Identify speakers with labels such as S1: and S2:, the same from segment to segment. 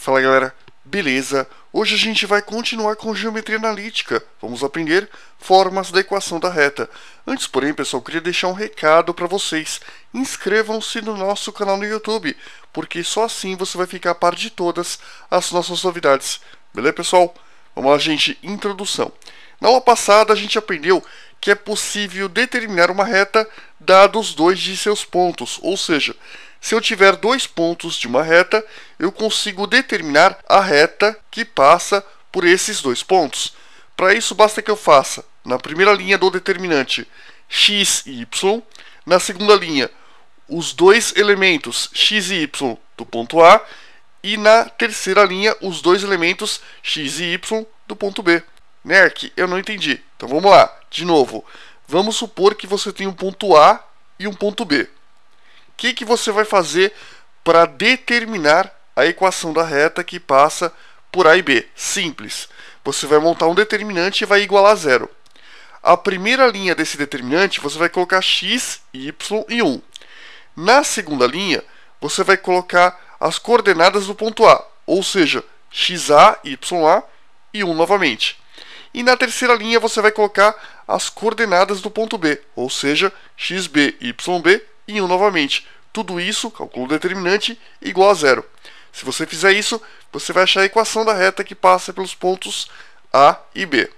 S1: Fala galera, beleza? Hoje a gente vai continuar com geometria analítica. Vamos aprender formas da equação da reta. Antes, porém, pessoal, eu queria deixar um recado para vocês. Inscrevam-se no nosso canal no YouTube, porque só assim você vai ficar a par de todas as nossas novidades. Beleza, pessoal? Vamos lá, gente. Introdução. Na aula passada, a gente aprendeu que é possível determinar uma reta dados dois de seus pontos, ou seja, se eu tiver dois pontos de uma reta, eu consigo determinar a reta que passa por esses dois pontos. Para isso, basta que eu faça, na primeira linha do determinante, x e y, na segunda linha, os dois elementos x e y do ponto A, e na terceira linha, os dois elementos x e y do ponto B. Nerk, eu não entendi. Então vamos lá, de novo. Vamos supor que você tem um ponto A e um ponto B. O que você vai fazer para determinar a equação da reta que passa por A e B? Simples. Você vai montar um determinante e vai igualar a zero. A primeira linha desse determinante, você vai colocar x, y e 1. Na segunda linha, você vai colocar as coordenadas do ponto A, ou seja, xa, ya e 1 novamente. E na terceira linha, você vai colocar as coordenadas do ponto B, ou seja, xb, yb e 1 novamente. Tudo isso, calculo o determinante, igual a zero. Se você fizer isso, você vai achar a equação da reta que passa pelos pontos A e B.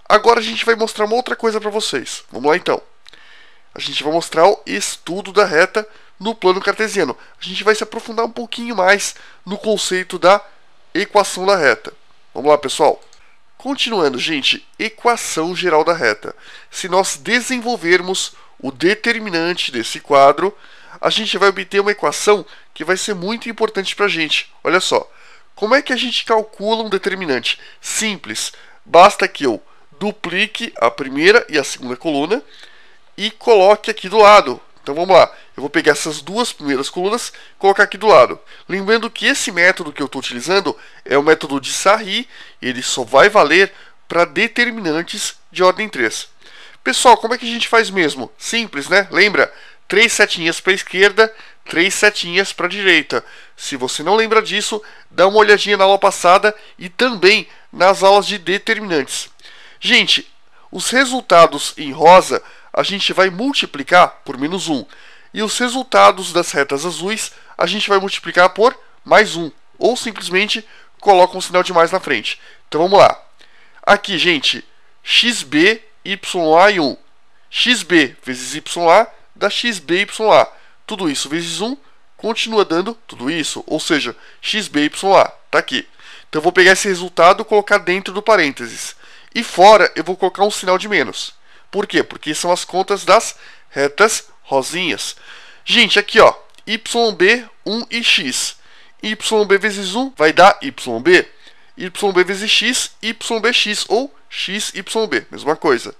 S1: Agora a gente vai mostrar uma outra coisa para vocês. Vamos lá então. A gente vai mostrar o estudo da reta no plano cartesiano. A gente vai se aprofundar um pouquinho mais no conceito da equação da reta. Vamos lá, pessoal. Continuando, gente, equação geral da reta. Se nós desenvolvermos o determinante desse quadro, a gente vai obter uma equação que vai ser muito importante para a gente. Olha só, como é que a gente calcula um determinante? Simples, basta que eu duplique a primeira e a segunda coluna e coloque aqui do lado. Então vamos lá, eu vou pegar essas duas primeiras colunas e colocar aqui do lado. Lembrando que esse método que eu estou utilizando é o método de Sarri, ele só vai valer para determinantes de ordem 3. Pessoal, como é que a gente faz mesmo? Simples, né? Lembra? 3 setinhas para a esquerda, 3 setinhas para a direita. Se você não lembra disso, dá uma olhadinha na aula passada e também nas aulas de determinantes. Gente, os resultados em rosa a gente vai multiplicar por menos 1. E os resultados das retas azuis a gente vai multiplicar por mais 1. Ou simplesmente coloca um sinal de mais na frente. Então vamos lá. Aqui, gente, xb, ya e 1. xb vezes ya dá xb, ya. Tudo isso vezes 1 continua dando tudo isso. Ou seja, xb, ya. Está aqui. Então eu vou pegar esse resultado e colocar dentro do parênteses. E fora eu vou colocar um sinal de menos. Por quê? Porque são as contas das retas rosinhas. Gente, aqui ó, yb, 1 e x. Yb vezes 1 vai dar yb. Yb vezes x, ybx ou xyb, mesma coisa.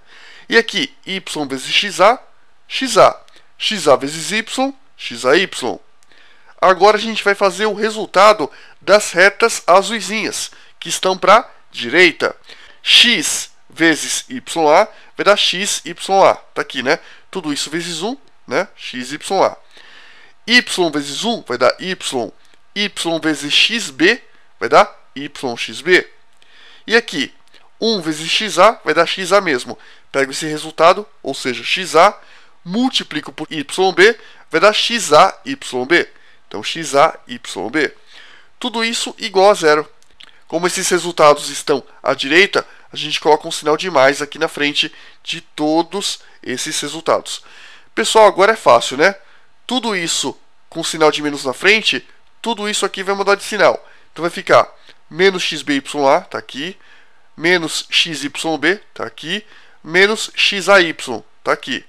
S1: E aqui, y vezes xa, xa. Xa vezes y, xy. Agora a gente vai fazer o resultado das retas azuisinhas, que estão para a direita. X vezes ya vai dar xya. Tá aqui, né? Tudo isso vezes 1, né? Xya. Y vezes 1 vai dar y. Y vezes xb vai dar yxb. E aqui, 1 vezes xa vai dar xa mesmo. Pego esse resultado, ou seja, xa, multiplico por yb, vai dar xayb. Então, xayb. Tudo isso igual a zero. Como esses resultados estão à direita, a gente coloca um sinal de mais aqui na frente de todos esses resultados. Pessoal, agora é fácil, né? Tudo isso com sinal de menos na frente, tudo isso aqui vai mudar de sinal. Então vai ficar menos xby, tá aqui, menos xyb, tá aqui, menos xy, tá aqui.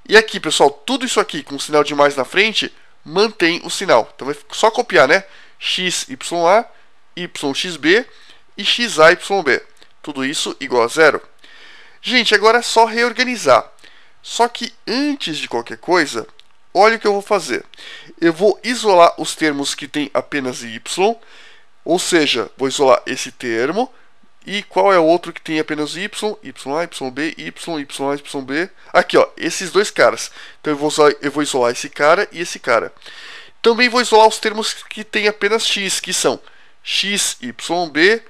S1: E aqui, pessoal, tudo isso aqui com sinal de mais na frente, mantém o sinal. Então vai só copiar, né? xya, yxb e xyb. Tudo isso igual a zero. Gente, agora é só reorganizar. Só que antes de qualquer coisa, olha o que eu vou fazer. Eu vou isolar os termos que tem apenas y, ou seja, vou isolar esse termo. E qual é o outro que tem apenas y, ya, yb, yb. Aqui, ó, esses dois caras. Então eu vou isolar esse cara e esse cara. Também vou isolar os termos que tem apenas x, que são XYB,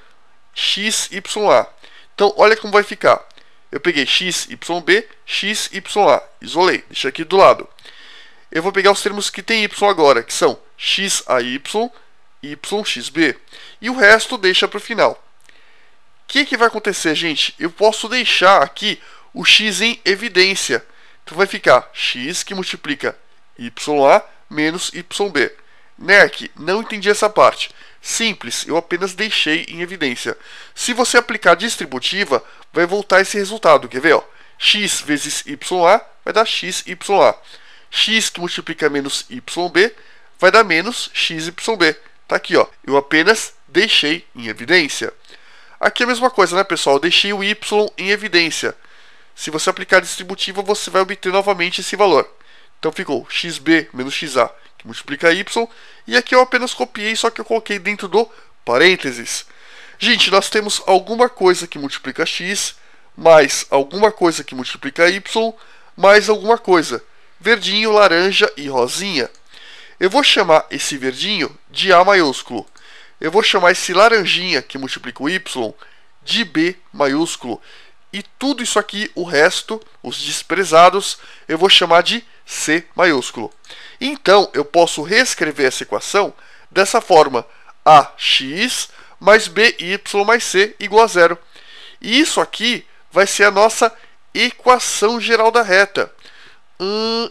S1: XYA. Então, olha como vai ficar. Eu peguei XYB, XYA, isolei, deixei aqui do lado. Eu vou pegar os termos que tem Y agora, que são XAY, YXB. E o resto deixa para o final. O que vai acontecer, gente? Eu posso deixar aqui o X em evidência. Então vai ficar X que multiplica YA menos YB. NERC, não entendi essa parte. Simples, eu apenas deixei em evidência. Se você aplicar distributiva, vai voltar esse resultado. Quer ver? Ó? X vezes YA vai dar XYA. X que multiplica menos YB vai dar menos XYB. Tá aqui, ó. Eu apenas deixei em evidência. Aqui é a mesma coisa, né, pessoal? Eu deixei o Y em evidência. Se você aplicar distributiva, você vai obter novamente esse valor. Então ficou XB menos XA, que multiplica Y. E aqui eu apenas copiei, só que eu coloquei dentro do parênteses. Gente, nós temos alguma coisa que multiplica X, mais alguma coisa que multiplica Y, mais alguma coisa. Verdinho, laranja e rosinha. Eu vou chamar esse verdinho de A maiúsculo. Eu vou chamar esse laranjinha, que multiplica o Y, de B maiúsculo. E tudo isso aqui, o resto, os desprezados, eu vou chamar de C maiúsculo. Então, eu posso reescrever essa equação dessa forma. AX mais BY mais C igual a zero. E isso aqui vai ser a nossa equação geral da reta.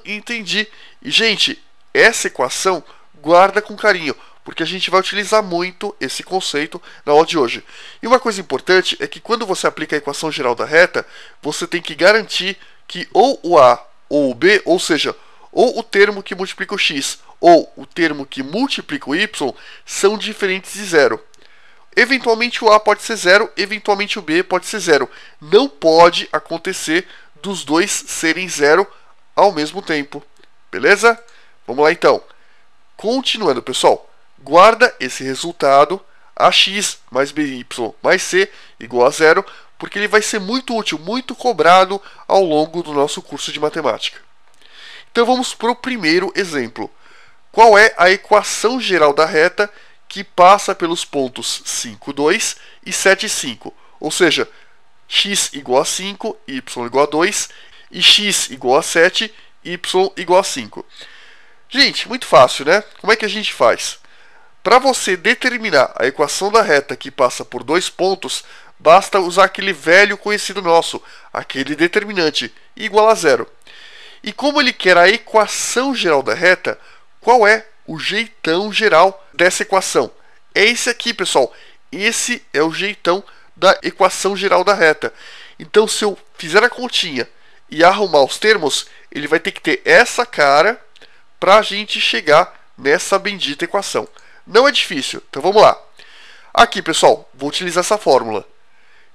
S1: Entendi. E, gente, essa equação guarda com carinho, porque a gente vai utilizar muito esse conceito na aula de hoje. E uma coisa importante é que quando você aplica a equação geral da reta, você tem que garantir que ou o A ou o B, ou seja, ou o termo que multiplica o x ou o termo que multiplica o y, são diferentes de zero. Eventualmente o A pode ser zero, eventualmente o B pode ser zero. Não pode acontecer dos dois serem zero ao mesmo tempo. Beleza? Vamos lá então. Continuando, pessoal. Guarda esse resultado, AX mais BY mais C igual a zero, porque ele vai ser muito útil, muito cobrado ao longo do nosso curso de matemática. Então vamos para o primeiro exemplo. Qual é a equação geral da reta que passa pelos pontos 5, 2 e 7, 5? Ou seja, x igual a 5, y igual a 2 e x igual a 7, y igual a 5. Gente, muito fácil, né? Como é que a gente faz? Para você determinar a equação da reta que passa por dois pontos, basta usar aquele velho conhecido nosso, aquele determinante, igual a zero. E como ele quer a equação geral da reta, qual é o jeitão geral dessa equação? É esse aqui, pessoal. Esse é o jeitão da equação geral da reta. Então, se eu fizer a continha e arrumar os termos, ele vai ter que ter essa cara para a gente chegar nessa bendita equação. Não é difícil, então vamos lá. Aqui, pessoal, vou utilizar essa fórmula.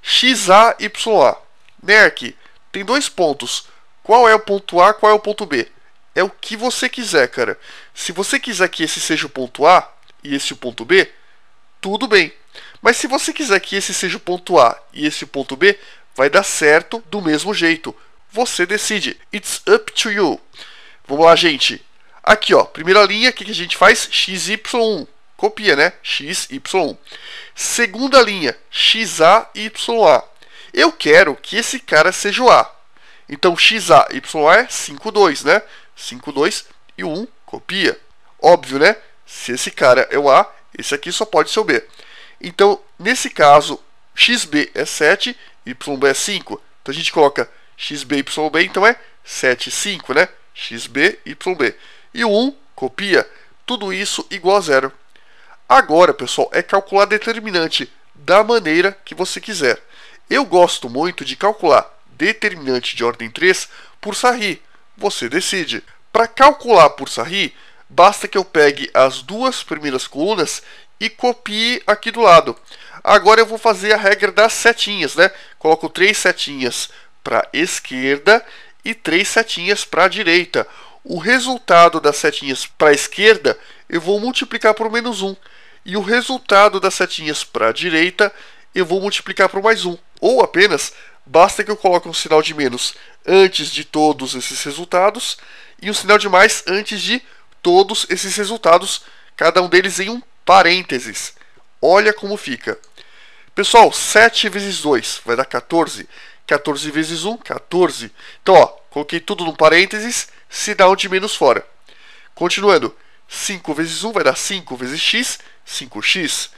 S1: XAYA. NERC, tem dois pontos. Qual é o ponto A, qual é o ponto B? É o que você quiser, cara. Se você quiser que esse seja o ponto A e esse o ponto B, tudo bem. Mas se você quiser que esse seja o ponto A e esse o ponto B, vai dar certo do mesmo jeito. Você decide. It's up to you. Vamos lá, gente. Aqui, ó, primeira linha, o que a gente faz? XY1. Copia, né? XY1. Segunda linha, XAYA. Eu quero que esse cara seja o A. Então, XAYA é 5, 2, né? 5, 2 e o 1 copia. Óbvio, né? Se esse cara é o A, esse aqui só pode ser o B. Então, nesse caso, XB é 7, YB é 5. Então, a gente coloca XB, YB, então é 7, 5, né? XB, YB. E o 1 copia. Tudo isso igual a zero. Agora, pessoal, é calcular determinante da maneira que você quiser. Eu gosto muito de calcular determinante de ordem 3 por Sarri. Você decide. Para calcular por Sarri, basta que eu pegue as duas primeiras colunas e copie aqui do lado. Agora eu vou fazer a regra das setinhas, né? Coloco 3 setinhas para a esquerda e 3 setinhas para a direita. O resultado das setinhas para a esquerda eu vou multiplicar por menos 1. E o resultado das setinhas para a direita eu vou multiplicar por mais 1. Ou apenas, basta que eu coloque um sinal de menos antes de todos esses resultados e um sinal de mais antes de todos esses resultados, cada um deles em um parênteses. Olha como fica. Pessoal, 7 vezes 2 vai dar 14. 14 vezes 1, 14. Então, ó, coloquei tudo no parênteses, sinal de menos fora. Continuando, 5 vezes 1 vai dar 5 vezes x, 5x.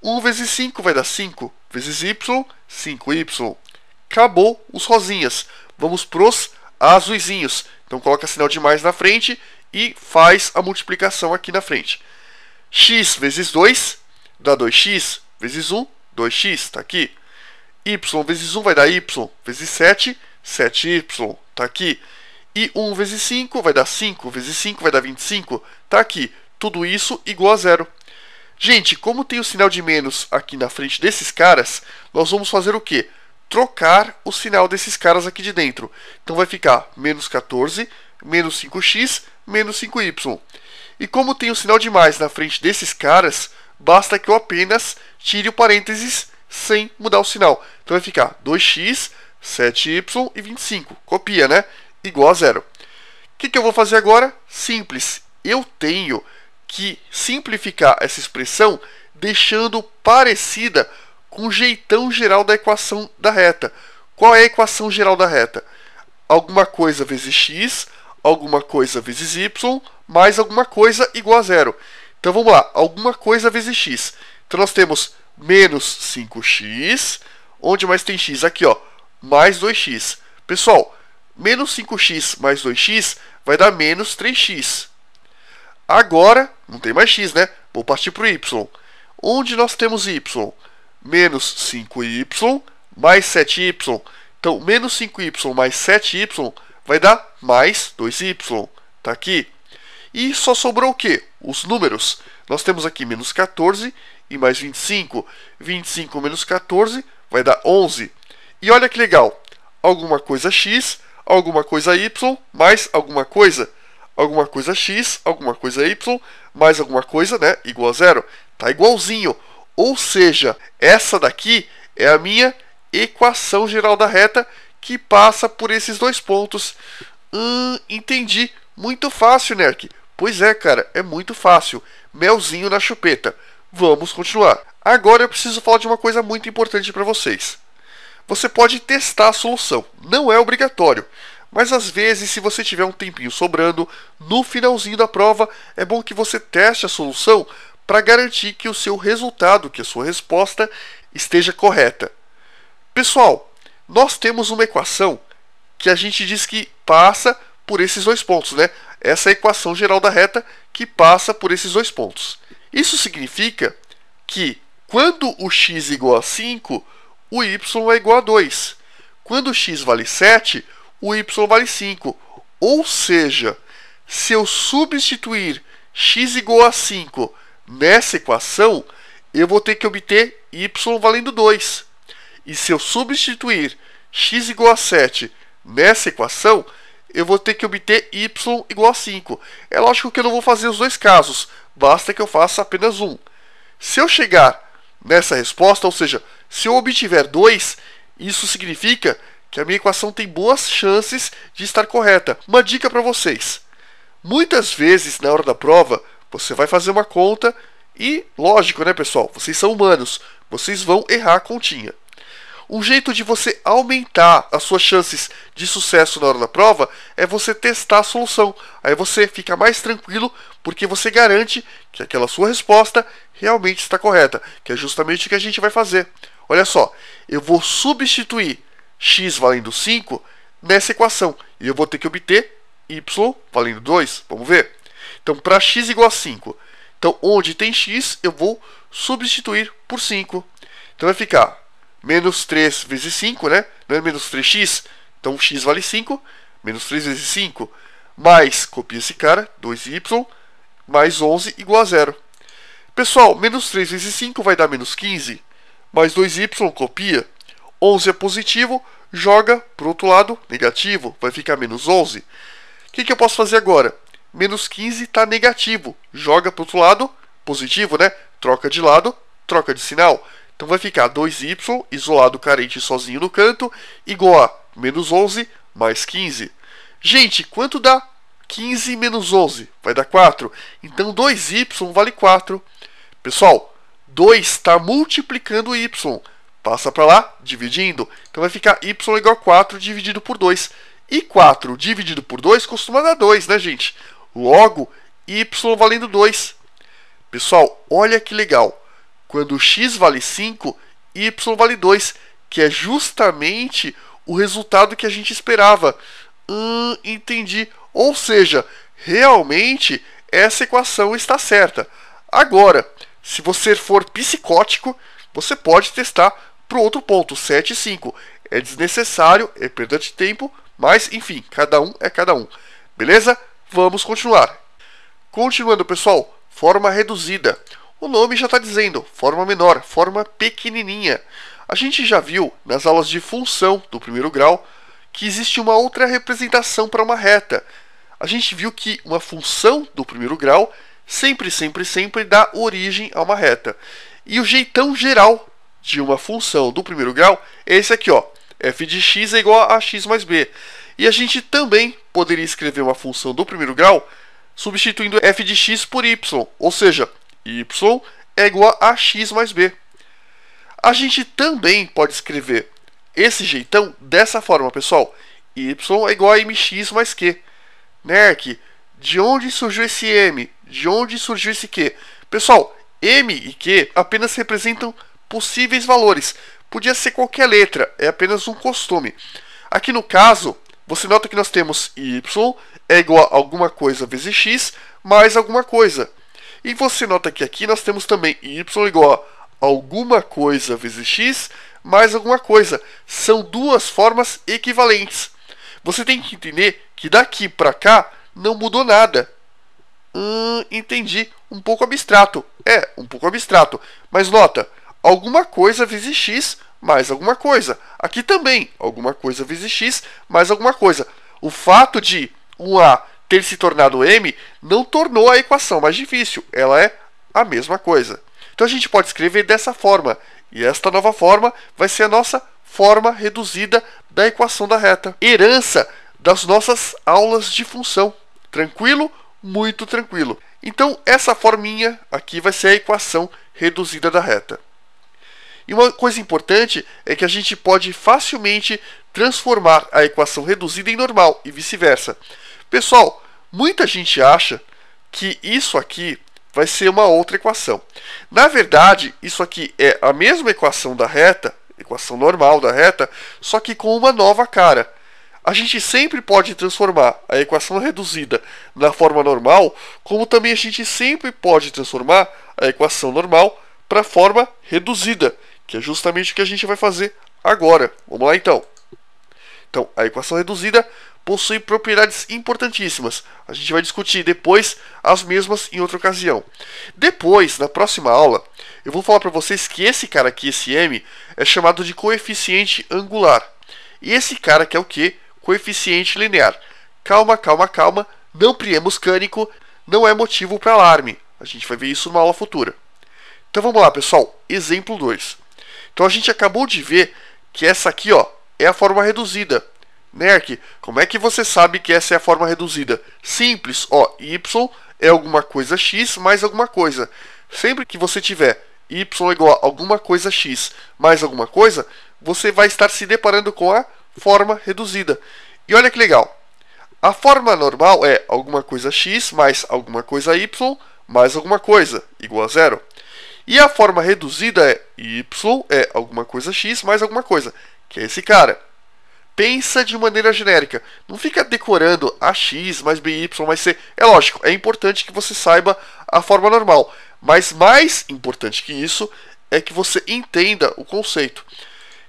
S1: 1 vezes 5 vai dar 5 vezes y, 5y. Acabou os rosinhas. Vamos pros azuisinhos. Então coloca sinal de mais na frente e faz a multiplicação aqui na frente. X vezes 2 dá 2x vezes 1, 2x, está aqui. Y vezes 1 vai dar y vezes 7, 7y, está aqui. E 1 vezes 5 vai dar 5 vezes 5 vai dar 25, está aqui. Tudo isso igual a zero. Gente, como tem o sinal de menos aqui na frente desses caras, nós vamos fazer o quê? Trocar o sinal desses caras aqui de dentro. Então vai ficar menos 14, menos 5x, menos 5y. E como tem o sinal de mais na frente desses caras, basta que eu apenas tire o parênteses sem mudar o sinal. Então vai ficar 2x, 7y e 25. Copia, né? Igual a zero. O que eu vou fazer agora? Simples. Eu tenho que simplificar essa expressão deixando parecida com o jeitão geral da equação da reta. Qual é a equação geral da reta? Alguma coisa vezes x, alguma coisa vezes y, mais alguma coisa igual a zero. Então vamos lá, alguma coisa vezes x. Então nós temos menos 5x, onde mais tem x? Aqui, ó, mais 2x. Pessoal, menos 5x mais 2x vai dar menos 3x. Agora, não tem mais x, né? Vou partir para o y. Onde nós temos y? Menos 5y mais 7y. Então, menos 5y mais 7y vai dar mais 2y. Está aqui. E só sobrou o quê? Os números. Nós temos aqui menos 14 e mais 25. 25 menos 14 vai dar 11. E olha que legal. Alguma coisa x, alguma coisa y, mais alguma coisa x, alguma coisa y, mais alguma coisa, né, igual a zero. Tá igualzinho. Ou seja, essa daqui é a minha equação geral da reta que passa por esses dois pontos. Entendi. Muito fácil, Nerk. Pois é, cara, é muito fácil. Melzinho na chupeta. Vamos continuar. Agora eu preciso falar de uma coisa muito importante para vocês. Você pode testar a solução. Não é obrigatório. Mas às vezes, se você tiver um tempinho sobrando, no finalzinho da prova, é bom que você teste a solução para garantir que o seu resultado, que a sua resposta, esteja correta. Pessoal, nós temos uma equação que a gente diz que passa por esses dois pontos, né? Essa é a equação geral da reta que passa por esses dois pontos. Isso significa que quando o x é igual a 5, o y é igual a 2. Quando o x vale 7, o y vale 5. Ou seja, se eu substituir x igual a 5 nessa equação, eu vou ter que obter y valendo 2. E se eu substituir x igual a 7 nessa equação, eu vou ter que obter y igual a 5. É lógico que eu não vou fazer os dois casos, basta que eu faça apenas um. Se eu chegar nessa resposta, ou seja, se eu obtiver 2, isso significa que a minha equação tem boas chances de estar correta. Uma dica para vocês. Muitas vezes, na hora da prova, você vai fazer uma conta e, lógico, né, pessoal? Vocês são humanos, vocês vão errar a continha. Um jeito de você aumentar as suas chances de sucesso na hora da prova é você testar a solução. Aí você fica mais tranquilo porque você garante que aquela sua resposta realmente está correta, que é justamente o que a gente vai fazer. Olha só, eu vou substituir x valendo 5 nessa equação e eu vou ter que obter y valendo 2. Vamos ver? Então, para x igual a 5, então onde tem x, eu vou substituir por 5. Então vai ficar menos 3 vezes 5, né? Não é menos 3x? Então x vale 5, menos 3 vezes 5, mais, copia esse cara, 2y, mais 11 igual a 0. Pessoal, menos 3 vezes 5 vai dar menos 15, mais 2y, copia, 11 é positivo, joga para o outro lado, negativo, vai ficar menos 11. O que eu posso fazer agora? Menos 15 está negativo, joga para o outro lado, positivo, né? Troca de lado, troca de sinal. Então vai ficar 2y, isolado, carente, sozinho no canto, igual a menos 11 mais 15. Gente, quanto dá 15 menos 11? Vai dar 4. Então 2y vale 4. Pessoal, 2 está multiplicando o y. Passa para lá, dividindo. Então vai ficar y igual a 4 dividido por 2. E 4 dividido por 2 costuma dar 2, né, gente? Logo, y valendo 2. Pessoal, olha que legal. Quando x vale 5, y vale 2, que é justamente o resultado que a gente esperava. Entendi. Ou seja, realmente essa equação está certa. Agora, se você for psicótico, você pode testar para o outro ponto, 7 e 5. É desnecessário, é perda de tempo, mas enfim, cada um é cada um. Beleza? Vamos continuar. Continuando, pessoal, forma reduzida. O nome já está dizendo, forma menor, forma pequenininha. A gente já viu nas aulas de função do primeiro grau que existe uma outra representação para uma reta. A gente viu que uma função do primeiro grau sempre dá origem a uma reta. E o jeitão geral de uma função do primeiro grau é esse aqui, ó. F de x é igual a x mais b. E a gente também poderia escrever uma função do primeiro grau substituindo f de x por y, ou seja, y é igual a x mais b. A gente também pode escrever esse jeitão dessa forma, pessoal. Y é igual a mx mais q. Nerk, de onde surgiu esse m? De onde surgiu esse q? Pessoal, m e q apenas representam possíveis valores. Podia ser qualquer letra, é apenas um costume. Aqui no caso, você nota que nós temos y é igual a alguma coisa vezes x mais alguma coisa. E você nota que aqui nós temos também y igual a alguma coisa vezes x mais alguma coisa. São duas formas equivalentes. Você tem que entender que daqui para cá não mudou nada. Entendi. Um pouco abstrato. É, um pouco abstrato. Mas nota, alguma coisa vezes x mais alguma coisa. Aqui também, alguma coisa vezes x mais alguma coisa. O fato de um a ter se tornado m não tornou a equação mais difícil. Ela é a mesma coisa. Então a gente pode escrever dessa forma. E esta nova forma vai ser a nossa forma reduzida da equação da reta. Herança das nossas aulas de função. Tranquilo? Muito tranquilo. Então essa forminha aqui vai ser a equação reduzida da reta. E uma coisa importante é que a gente pode facilmente transformar a equação reduzida em normal e vice-versa. Pessoal, muita gente acha que isso aqui vai ser uma outra equação. Na verdade, isso aqui é a mesma equação da reta, equação normal da reta, só que com uma nova cara. A gente sempre pode transformar a equação reduzida na forma normal, como também a gente sempre pode transformar a equação normal para a forma reduzida, que é justamente o que a gente vai fazer agora. Vamos lá então. Então, a equação reduzida possui propriedades importantíssimas. A gente vai discutir depois as mesmas em outra ocasião. Depois, na próxima aula, eu vou falar para vocês que esse cara aqui, esse m, é chamado de coeficiente angular. E esse cara aqui é o quê? Coeficiente linear. Calma, calma, calma. Não priemos cânico. Não é motivo para alarme. A gente vai ver isso numa aula futura. Então vamos lá, pessoal. Exemplo 2. Então a gente acabou de ver que essa aqui, ó, é a forma reduzida. Nerk, como é que você sabe que essa é a forma reduzida? Simples, ó, y é alguma coisa x mais alguma coisa. Sempre que você tiver y igual a alguma coisa x mais alguma coisa, você vai estar se deparando com a forma reduzida. E olha que legal. A forma normal é alguma coisa x mais alguma coisa y mais alguma coisa, igual a zero. E a forma reduzida é y é alguma coisa x mais alguma coisa, que é esse cara. Pensa de maneira genérica. Não fica decorando ax mais by mais c. É lógico, é importante que você saiba a forma normal. Mas mais importante que isso é que você entenda o conceito.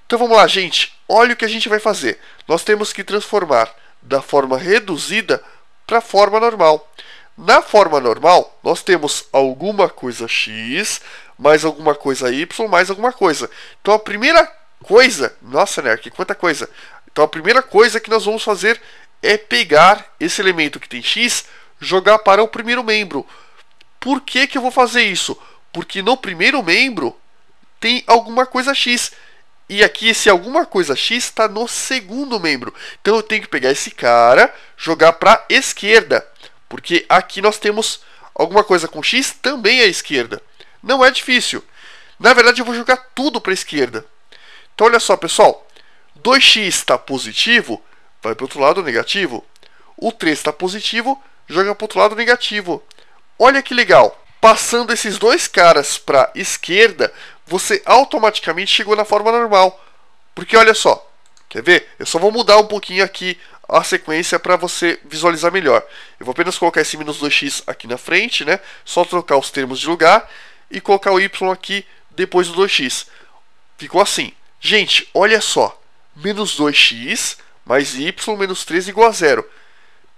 S1: Então vamos lá, gente. Olha o que a gente vai fazer. Nós temos que transformar da forma reduzida para a forma normal. Na forma normal, nós temos alguma coisa x mais alguma coisa y mais alguma coisa. Então a primeira coisa... Nossa, Nerk, quanta coisa! Então a primeira coisa que nós vamos fazer é pegar esse elemento que tem x, jogar para o primeiro membro. Por que eu vou fazer isso? Porque no primeiro membro tem alguma coisa x. E aqui esse alguma coisa x está no segundo membro. Então eu tenho que pegar esse cara, jogar para a esquerda. Porque aqui nós temos alguma coisa com x também à esquerda. Não é difícil. Na verdade, eu vou jogar tudo para a esquerda. Então, olha só, pessoal. 2x está positivo, vai para o outro lado negativo. O 3 está positivo, joga para o outro lado negativo. Olha que legal. Passando esses dois caras para a esquerda, você automaticamente chegou na forma normal. Porque olha só, quer ver? Eu só vou mudar um pouquinho aqui a sequência para você visualizar melhor. Eu vou apenas colocar esse menos 2x aqui na frente, né? Só trocar os termos de lugar e colocar o y aqui depois do 2x. Ficou assim. Gente, olha só. Menos 2x mais y menos 3 igual a 0.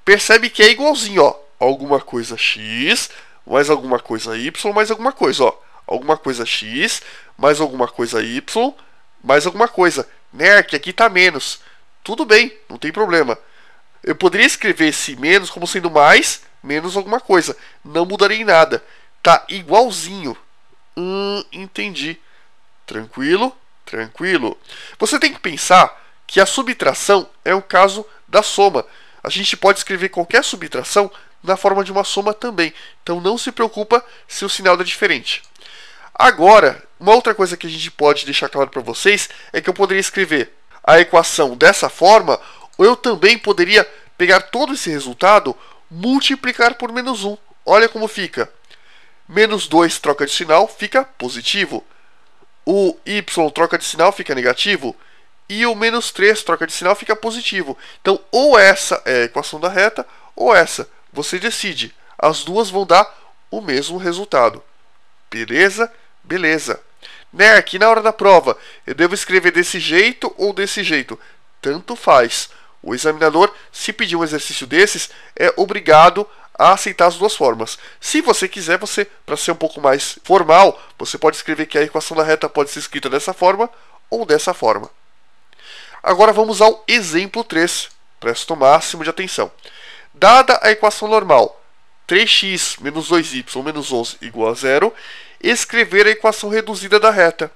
S1: Percebe que é igualzinho, ó. Alguma coisa x mais alguma coisa y mais alguma coisa, ó. Alguma coisa x mais alguma coisa y mais alguma coisa. Né, que aqui está menos. Tudo bem, não tem problema. Eu poderia escrever esse menos como sendo mais, menos alguma coisa. Não mudaria em nada. Tá igualzinho. Entendi. Tranquilo, tranquilo. Você tem que pensar que a subtração é o caso da soma. A gente pode escrever qualquer subtração na forma de uma soma também. Então não se preocupa se o sinal é diferente. Agora, uma outra coisa que a gente pode deixar claro para vocês é que eu poderia escrever a equação dessa forma, ou eu também poderia pegar todo esse resultado, multiplicar por menos 1. Olha como fica. Menos 2 troca de sinal, fica positivo. O y troca de sinal, fica negativo. E o menos 3 troca de sinal, fica positivo. Então, ou essa é a equação da reta, ou essa. Você decide. As duas vão dar o mesmo resultado. Beleza? Beleza. Né, aqui na hora da prova, eu devo escrever desse jeito ou desse jeito? Tanto faz. O examinador, se pedir um exercício desses, é obrigado a aceitar as duas formas. Se você quiser, você, para ser um pouco mais formal, você pode escrever que a equação da reta pode ser escrita dessa forma ou dessa forma. Agora vamos ao exemplo 3. Presta o máximo de atenção. Dada a equação normal, 3x menos 2y menos 11 igual a 0, escrever a equação reduzida da reta.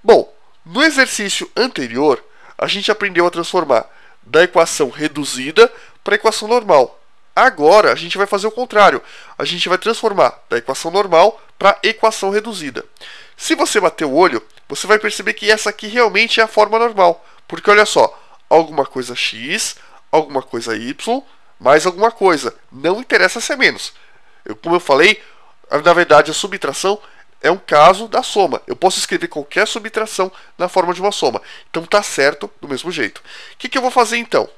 S1: Bom, no exercício anterior, a gente aprendeu a transformar da equação reduzida para a equação normal. Agora, a gente vai fazer o contrário. A gente vai transformar da equação normal para a equação reduzida. Se você bater o olho, você vai perceber que essa aqui realmente é a forma normal. Porque olha só, alguma coisa x, alguma coisa y, mais alguma coisa. Não interessa se é menos. Como eu falei, na verdade a subtração é um caso da soma. Eu posso escrever qualquer subtração na forma de uma soma. Então está certo do mesmo jeito. O que eu vou fazer então?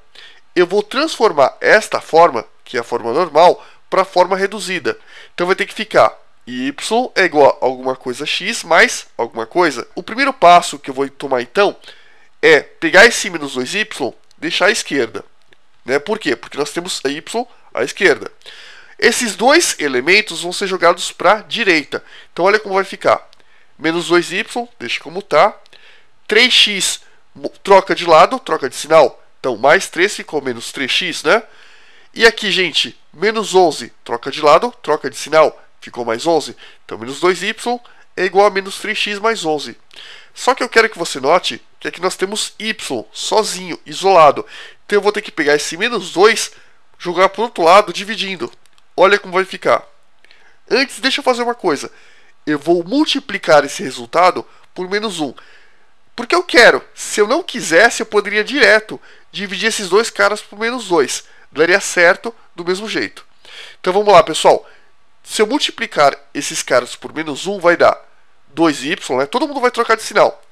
S1: Eu vou transformar esta forma, que é a forma normal, para a forma reduzida. Então vai ter que ficar y é igual a alguma coisa x mais alguma coisa. O primeiro passo que eu vou tomar então é pegar esse menos 2y, deixar à esquerda. Né? Por quê? Porque nós temos a y à esquerda. Esses dois elementos vão ser jogados para a direita. Então olha como vai ficar. Menos 2y, deixa como está. 3x troca de lado, troca de sinal. Então mais 3 ficou menos 3x, né? E aqui, gente, menos 11 troca de lado, troca de sinal. Ficou mais 11. Então menos 2y é igual a menos 3x mais 11. Só que eu quero que você note que aqui nós temos y sozinho, isolado. Então eu vou ter que pegar esse menos 2, jogar para o outro lado, dividindo. Olha como vai ficar. Antes, deixa eu fazer uma coisa. Eu vou multiplicar esse resultado por menos 1. Porque eu quero. Se eu não quisesse, eu poderia direto dividir esses dois caras por menos 2. Daria certo do mesmo jeito. Então vamos lá, pessoal. Se eu multiplicar esses caras por menos 1, vai dar 2y, né? Todo mundo vai trocar de sinal.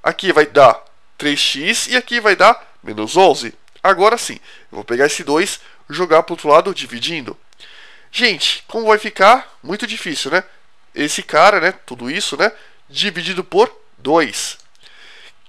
S1: Aqui vai dar 3x e aqui vai dar menos 11. Agora sim, eu vou pegar esse 2 e jogar para o outro lado dividindo. Gente, como vai ficar? Muito difícil, né? Esse cara, né? Tudo isso, né? Dividido por 2.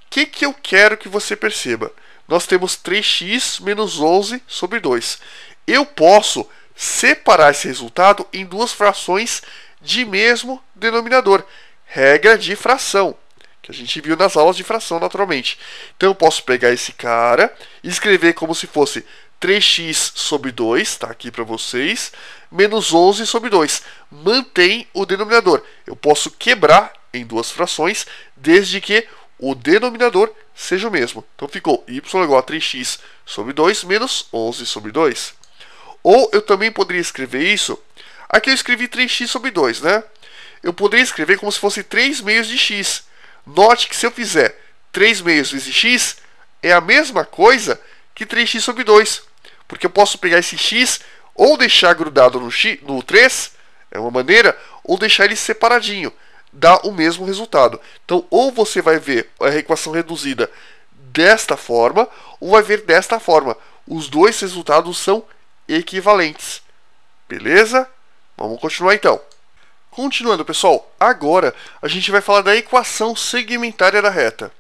S1: O que eu quero que você perceba? Nós temos 3x menos 11 sobre 2. Eu posso separar esse resultado em duas frações de mesmo denominador. Regra de fração, que a gente viu nas aulas de fração naturalmente. Então eu posso pegar esse cara e escrever como se fosse 3x sobre 2, está aqui para vocês, menos 11 sobre 2. Mantém o denominador. Eu posso quebrar em duas frações, desde que o denominador seja o mesmo. Então ficou y igual a 3x sobre 2 menos 11 sobre 2. Ou eu também poderia escrever isso. Aqui eu escrevi 3x sobre 2, né? eu poderia escrever como se fosse 3 meios de x. Note que se eu fizer 3 meios vezes x, é a mesma coisa que 3x sobre 2. Porque eu posso pegar esse x ou deixar grudado no 3, é uma maneira, ou deixar ele separadinho. Dá o mesmo resultado. Então, ou você vai ver a equação reduzida desta forma, ou vai ver desta forma. Os dois resultados são equivalentes. Beleza? Vamos continuar então. Continuando, pessoal, agora a gente vai falar da equação segmentária da reta.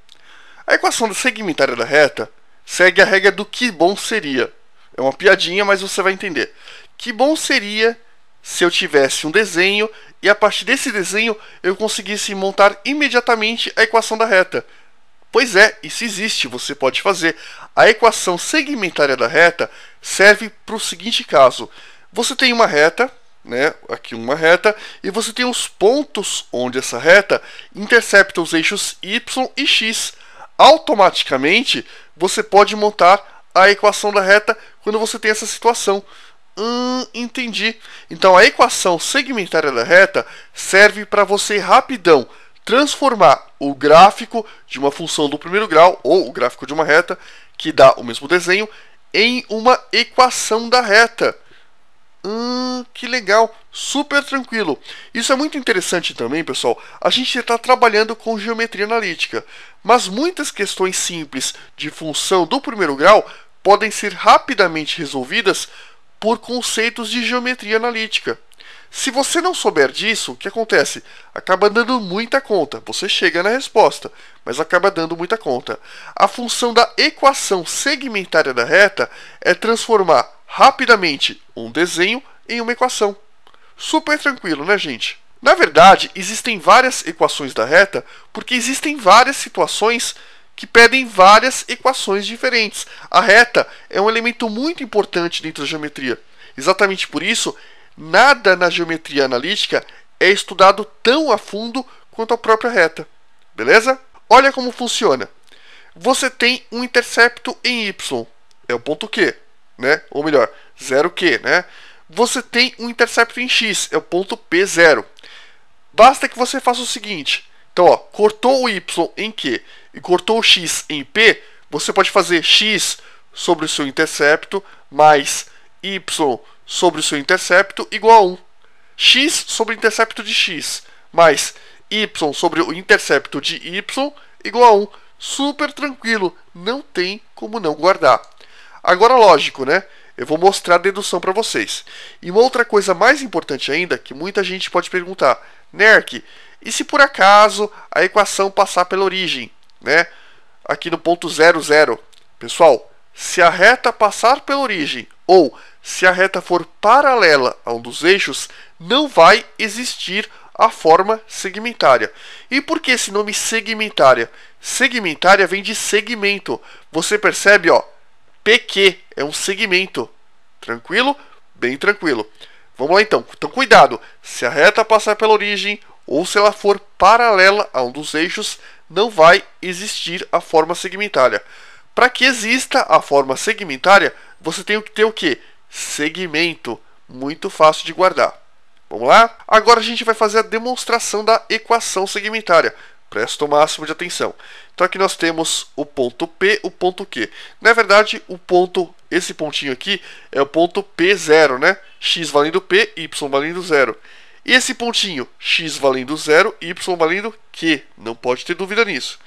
S1: A equação segmentária da reta segue a regra do que bom seria. É uma piadinha, mas você vai entender. Que bom seria se eu tivesse um desenho e a partir desse desenho eu conseguisse montar imediatamente a equação da reta. Pois é, isso existe, você pode fazer. A equação segmentária da reta serve para o seguinte caso. Você tem uma reta, né, aqui uma reta, e você tem os pontos onde essa reta intercepta os eixos y e x. Automaticamente, você pode montar a equação da reta quando você tem essa situação. Entendi. Então, a equação segmentária da reta serve para você rapidão transformar o gráfico de uma função do primeiro grau, ou o gráfico de uma reta, que dá o mesmo desenho, em uma equação da reta. Que legal, super tranquilo. Isso é muito interessante também, pessoal. A gente está trabalhando com geometria analítica, mas muitas questões simples de função do primeiro grau podem ser rapidamente resolvidas por conceitos de geometria analítica. Se você não souber disso, o que acontece? Acaba dando muita conta. Você chega na resposta, mas acaba dando muita conta. A função da equação segmentária da reta é transformar rapidamente um desenho em uma equação. Super tranquilo, né, gente? Na verdade, existem várias equações da reta porque existem várias situações que pedem várias equações diferentes. A reta é um elemento muito importante dentro da geometria. Exatamente por isso, nada na geometria analítica é estudado tão a fundo quanto a própria reta. Beleza? Olha como funciona. Você tem um intercepto em y, é o ponto Q, né? Ou melhor, 0Q, né? Você tem um intercepto em x, é o ponto P0. Basta que você faça o seguinte. Então, ó, cortou o y em Q e cortou o x em P, você pode fazer x sobre o seu intercepto mais y sobre o seu intercepto igual a 1. X sobre o intercepto de x mais y sobre o intercepto de y igual a 1. Super tranquilo, não tem como não guardar. Agora, lógico, né? Eu vou mostrar a dedução para vocês. E uma outra coisa mais importante ainda, que muita gente pode perguntar, Nerk, e se por acaso a equação passar pela origem, né? Aqui no ponto 0, 0. Pessoal, se a reta passar pela origem ou se a reta for paralela a um dos eixos, não vai existir a forma segmentária. E por que esse nome segmentária? Segmentária vem de segmento. Você percebe, ó, PQ é um segmento. Tranquilo? Bem tranquilo. Vamos lá então. Então cuidado. Se a reta passar pela origem ou se ela for paralela a um dos eixos, não vai existir a forma segmentária. Para que exista a forma segmentária, você tem que ter o quê? Segmento. Muito fácil de guardar. Vamos lá? Agora a gente vai fazer a demonstração da equação segmentária. Presta o máximo de atenção. Então aqui nós temos o ponto P, o ponto Q. Na verdade, esse pontinho aqui é o ponto P0, né? X valendo P, Y valendo 0. E esse pontinho, X valendo 0, Y valendo Q. Não pode ter dúvida nisso.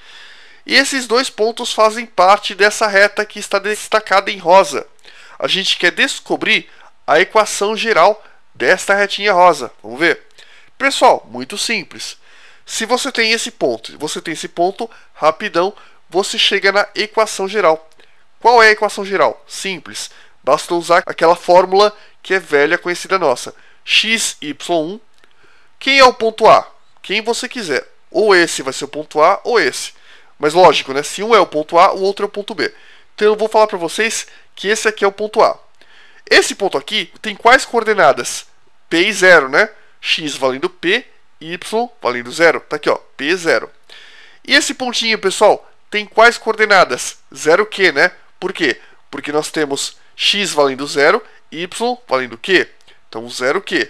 S1: E esses dois pontos fazem parte dessa reta que está destacada em rosa. A gente quer descobrir a equação geral desta retinha rosa. Vamos ver? Pessoal, muito simples. Se você tem esse ponto, rapidão, você chega na equação geral. Qual é a equação geral? Simples. Basta usar aquela fórmula que é velha, conhecida nossa. X, Y1. Quem é o ponto A? Quem você quiser. Ou esse vai ser o ponto A, ou esse. Mas lógico, né? Se um é o ponto A, o outro é o ponto B. Então eu vou falar para vocês que esse aqui é o ponto A. Esse ponto aqui tem quais coordenadas? P e 0, né? X valendo P, Y valendo 0. Tá aqui, ó, P0. E esse pontinho, pessoal, tem quais coordenadas? 0Q, né? Por quê? Porque nós temos X valendo 0, Y valendo Q. Então, 0Q.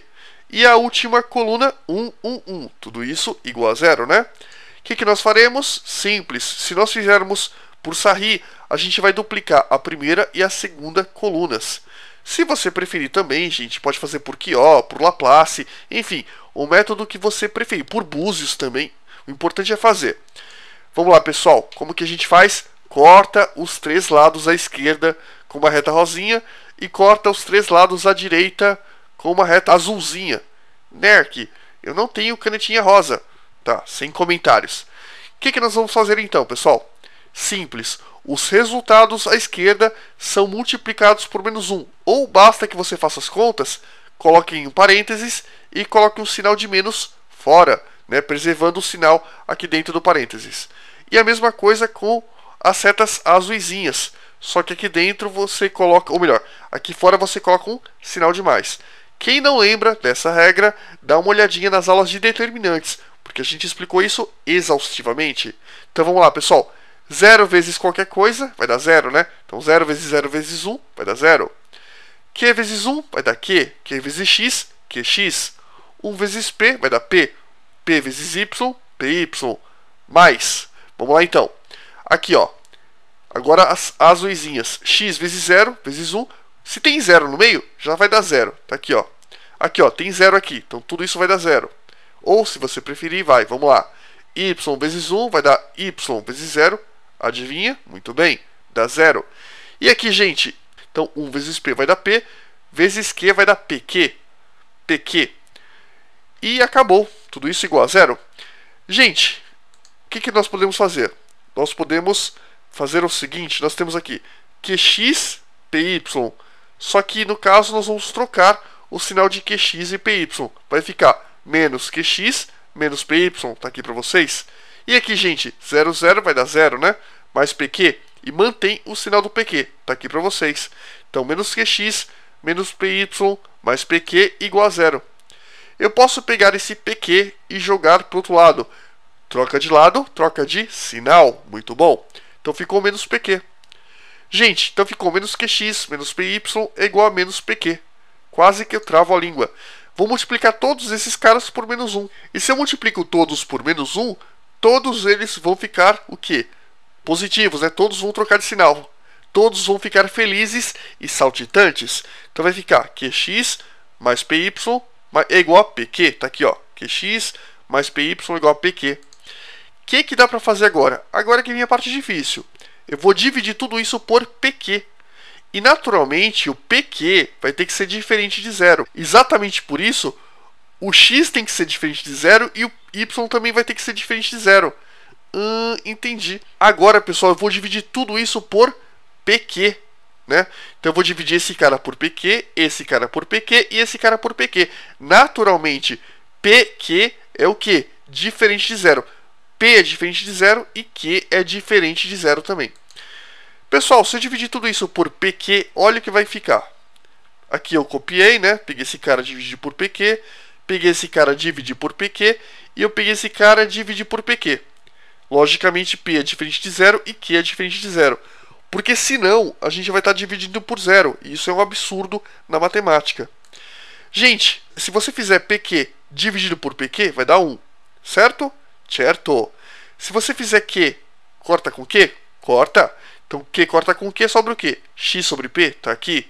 S1: E a última coluna, 1, 1, 1. Tudo isso igual a zero, né? O que nós faremos? Simples. Se nós fizermos por Sarri, a gente vai duplicar a primeira e a segunda colunas. Se você preferir também, gente, pode fazer por QO, por Laplace, enfim, o método que você preferir. Por Búzios também. O importante é fazer. Vamos lá, pessoal. Como que a gente faz? Corta os três lados à esquerda com uma reta rosinha e corta os três lados à direita com uma reta azulzinha. Nerk, eu não tenho canetinha rosa. Tá, sem comentários. O que nós vamos fazer então, pessoal? Simples. Os resultados à esquerda são multiplicados por -1. Ou basta que você faça as contas, coloque em parênteses e coloque um sinal de menos fora, né, preservando o sinal aqui dentro do parênteses. E a mesma coisa com as setas azuisinhas. Só que aqui dentro você coloca, ou melhor, aqui fora você coloca um sinal de mais. Quem não lembra dessa regra, dá uma olhadinha nas aulas de determinantes, porque a gente explicou isso exaustivamente. Então vamos lá, pessoal. 0 vezes qualquer coisa vai dar 0, né? Então 0 vezes 1 vai dar 0. Q vezes 1 vai dar Q. Q vezes X, QX. 1 vezes P vai dar P. P vezes Y, PY. Mais. Vamos lá então. Aqui, ó. Agora as azuisinhas. X vezes 0 vezes 1. Se tem 0 no meio, já vai dar 0. Tá aqui, ó. Aqui, ó. Tem 0 aqui. Então tudo isso vai dar 0. Ou, se você preferir, vai. Vamos lá. Y vezes 1 vai dar Y vezes 0. Adivinha? Muito bem. Dá 0. E aqui, gente. Então, 1 vezes P vai dar P. Vezes Q vai dar PQ. PQ. E acabou. Tudo isso igual a 0. Gente, o que nós podemos fazer? Nós podemos fazer o seguinte. Nós temos aqui QX, PY. Só que, no caso, nós vamos trocar o sinal de QX e PY. Vai ficar menos QX, menos PY. Tá aqui para vocês. E aqui, gente, 0, 0 vai dar 0, né? Mais PQ. E mantém o sinal do PQ. Tá aqui para vocês. Então, menos QX, menos PY, mais PQ igual a 0. Eu posso pegar esse PQ e jogar para o outro lado. Troca de lado, troca de sinal. Muito bom. Então, ficou menos PQ. Gente, então ficou menos QX, menos PY é igual a menos PQ. Quase que eu travo a língua. Vou multiplicar todos esses caras por -1. E se eu multiplico todos por -1, todos eles vão ficar o quê? Positivos, né? Todos vão trocar de sinal. Todos vão ficar felizes e saltitantes. Então vai ficar QX mais PY é igual a PQ. Tá aqui, ó. QX mais PY é igual a PQ. O que dá para fazer agora? Agora que vem a parte difícil. Eu vou dividir tudo isso por PQ. E naturalmente o PQ vai ter que ser diferente de 0. Exatamente por isso, o X tem que ser diferente de 0 e o Y também vai ter que ser diferente de 0. Entendi. Agora, pessoal, eu vou dividir tudo isso por PQ, né? Então eu vou dividir esse cara por PQ, esse cara por PQ e esse cara por PQ. Naturalmente, PQ é o quê? Diferente de 0. P é diferente de 0 e Q é diferente de 0 também. Pessoal, se eu dividir tudo isso por PQ, olha o que vai ficar. Aqui eu copiei, né? Peguei esse cara, dividi por PQ. Peguei esse cara, dividi por PQ. E eu peguei esse cara, dividi por PQ. Logicamente, P é diferente de 0 e Q é diferente de 0. Porque senão, a gente vai estar dividindo por 0. E isso é um absurdo na matemática. Gente, se você fizer PQ dividido por PQ, vai dar 1. Certo? Certo. Se você fizer Q corta com Q, corta. Então, Q corta com Q, sobra o quê? X sobre P, tá aqui.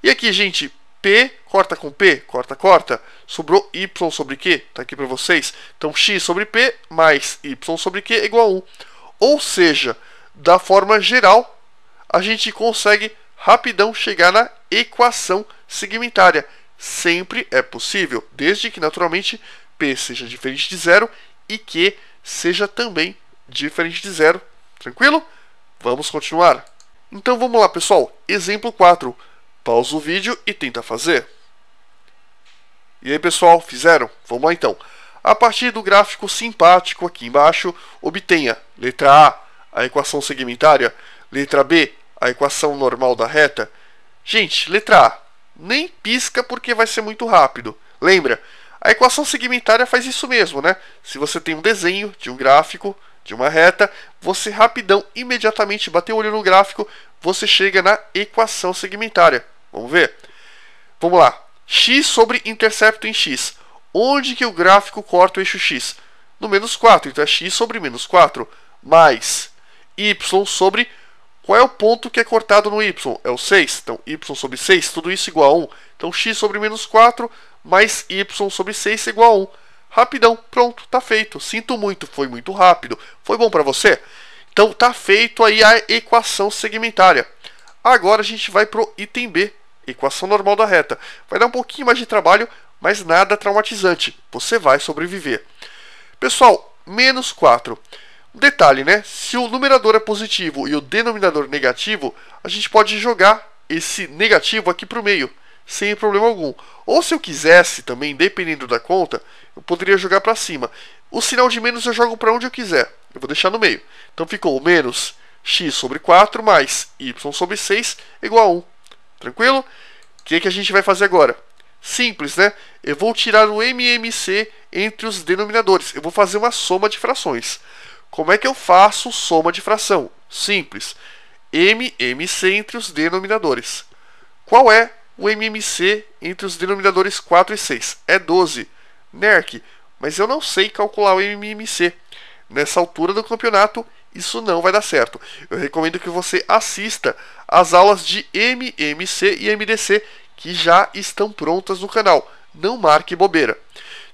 S1: E aqui, gente, P corta com P, corta, corta. Sobrou Y sobre Q, tá aqui para vocês. Então, X sobre P mais Y sobre Q é igual a 1. Ou seja, da forma geral, a gente consegue rapidão chegar na equação segmentária. Sempre é possível, desde que, naturalmente, P seja diferente de 0 e Q seja também diferente de 0. Tranquilo? Vamos continuar. Então vamos lá, pessoal. Exemplo 4. Pausa o vídeo e tenta fazer. E aí, pessoal, fizeram? Vamos lá então. A partir do gráfico simpático aqui embaixo, obtenha letra A, a equação segmentária, letra B, a equação normal da reta. Gente, letra A, nem pisca porque vai ser muito rápido. Lembra? A equação segmentária faz isso mesmo, né? Se você tem um desenho de um gráfico, de uma reta, você rapidão, imediatamente bater o olho no gráfico, você chega na equação segmentária. Vamos ver? Vamos lá. x sobre intercepto em x. Onde que o gráfico corta o eixo x? No menos 4, então é x sobre menos 4, mais y sobre... Qual é o ponto que é cortado no y? É o 6, então y sobre 6, tudo isso igual a 1. Então x sobre menos 4 mais y sobre 6 é igual a 1. Rapidão, pronto, tá feito. Sinto muito, foi muito rápido. Foi bom para você? Então tá feito aí a equação segmentária. Agora a gente vai pro item B, equação normal da reta. Vai dar um pouquinho mais de trabalho, mas nada traumatizante. Você vai sobreviver. Pessoal, menos 4. Detalhe, né? Se o numerador é positivo e o denominador negativo, a gente pode jogar esse negativo aqui para o meio, sem problema algum. Ou se eu quisesse também, dependendo da conta, eu poderia jogar para cima. O sinal de menos eu jogo para onde eu quiser. Eu vou deixar no meio. Então ficou menos x sobre 4 mais y sobre 6 igual a 1. Tranquilo? O que a gente vai fazer agora? Simples, né? Eu vou tirar o MMC entre os denominadores. Eu vou fazer uma soma de frações. Como é que eu faço soma de fração? Simples. MMC entre os denominadores. Qual é o MMC entre os denominadores 4 e 6? É 12. Nerk, mas eu não sei calcular o MMC. Nessa altura do campeonato, isso não vai dar certo. Eu recomendo que você assista às aulas de MMC e MDC que já estão prontas no canal. Não marque bobeira.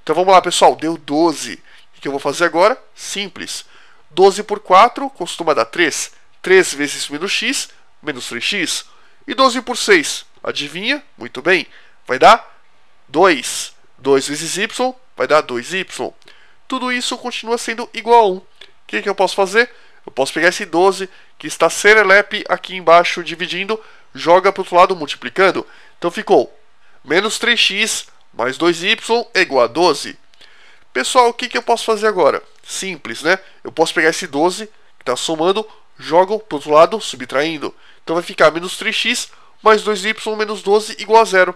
S1: Então vamos lá, pessoal. Deu 12. O que eu vou fazer agora? Simples. 12 por 4 costuma dar 3. 3 vezes menos x, menos 3x. E 12 por 6, adivinha? Muito bem. Vai dar 2. 2 vezes y vai dar 2y. Tudo isso continua sendo igual a 1. O que eu posso fazer? Eu posso pegar esse 12, que está serelepe aqui embaixo dividindo, joga para o outro lado multiplicando. Então ficou menos 3x mais 2y é igual a 12. Pessoal, o que eu posso fazer agora? Simples, né? Eu posso pegar esse 12, que está somando, jogo para o outro lado, subtraindo. Então vai ficar menos 3x mais 2y menos 12 igual a 0.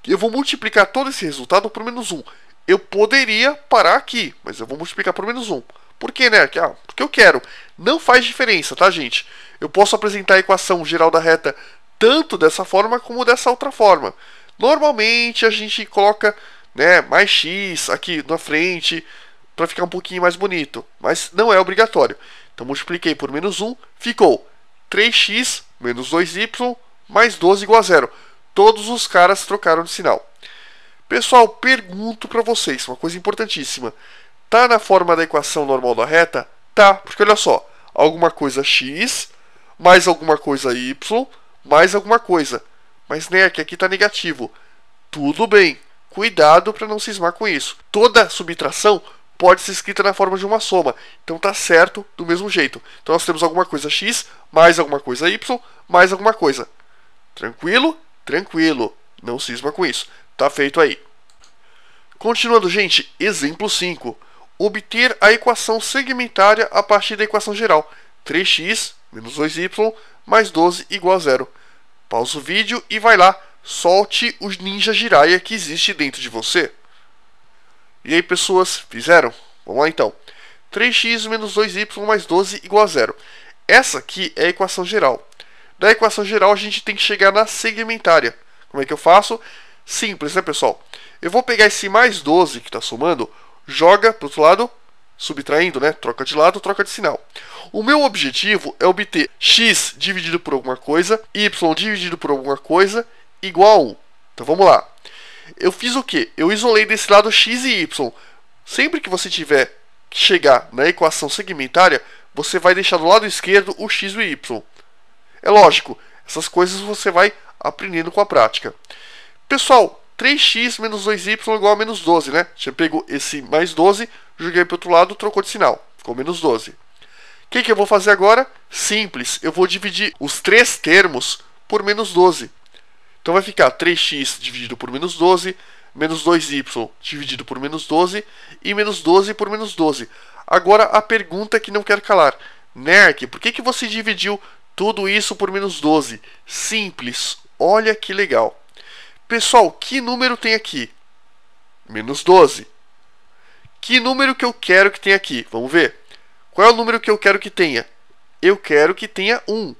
S1: Eu vou multiplicar todo esse resultado por menos 1. Eu poderia parar aqui, mas eu vou multiplicar por menos 1. Por quê, né? Porque eu quero. Não faz diferença, tá, gente? Eu posso apresentar a equação geral da reta tanto dessa forma como dessa outra forma. Normalmente a gente coloca, né, mais x aqui na frente para ficar um pouquinho mais bonito, mas não é obrigatório. Então multipliquei por menos 1, ficou 3x menos 2y mais 12 igual a 0. Todos os caras trocaram de sinal. Pessoal, pergunto para vocês, uma coisa importantíssima. Tá na forma da equação normal da reta? Tá, porque olha só, alguma coisa x, mais alguma coisa y, mais alguma coisa. Mas né, que aqui está negativo. Tudo bem, cuidado para não cismar com isso. Toda subtração pode ser escrita na forma de uma soma. Então tá certo do mesmo jeito. Então nós temos alguma coisa x, mais alguma coisa y, mais alguma coisa. Tranquilo? Tranquilo. Não cisma com isso. Tá feito aí. Continuando, gente, exemplo 5. Obter a equação segmentária a partir da equação geral. 3x menos 2y mais 12 igual a 0. Pausa o vídeo e vai lá. Solte o Ninja Jiraiya que existe dentro de você. E aí, pessoas, fizeram? Vamos lá então. 3x menos 2y mais 12 igual a 0. Essa aqui é a equação geral. Da equação geral, a gente tem que chegar na segmentária. Como é que eu faço? Simples, né, pessoal? Eu vou pegar esse mais 12 que está somando, joga para o outro lado, subtraindo, né? Troca de lado, troca de sinal. O meu objetivo é obter x dividido por alguma coisa, y dividido por alguma coisa, igual a 1. Então vamos lá. Eu fiz o quê? Eu isolei desse lado x e y. Sempre que você tiver que chegar na equação segmentária, você vai deixar do lado esquerdo o x e o y. É lógico, essas coisas você vai aprendendo com a prática. Pessoal, 3x menos 2y igual a menos 12, né? Já pegou esse mais 12, joguei para o outro lado, trocou de sinal. Ficou menos 12. O que eu vou fazer agora? Simples, eu vou dividir os três termos por menos 12. Então vai ficar 3x dividido por menos 12, menos 2y dividido por menos 12 e menos 12 por menos 12. Agora a pergunta que não quer calar. Nerk, por que você dividiu tudo isso por menos 12? Simples, olha que legal. Pessoal, que número tem aqui? Menos 12. Que número que eu quero que tenha aqui? Vamos ver. Qual é o número que eu quero que tenha? Eu quero que tenha 1.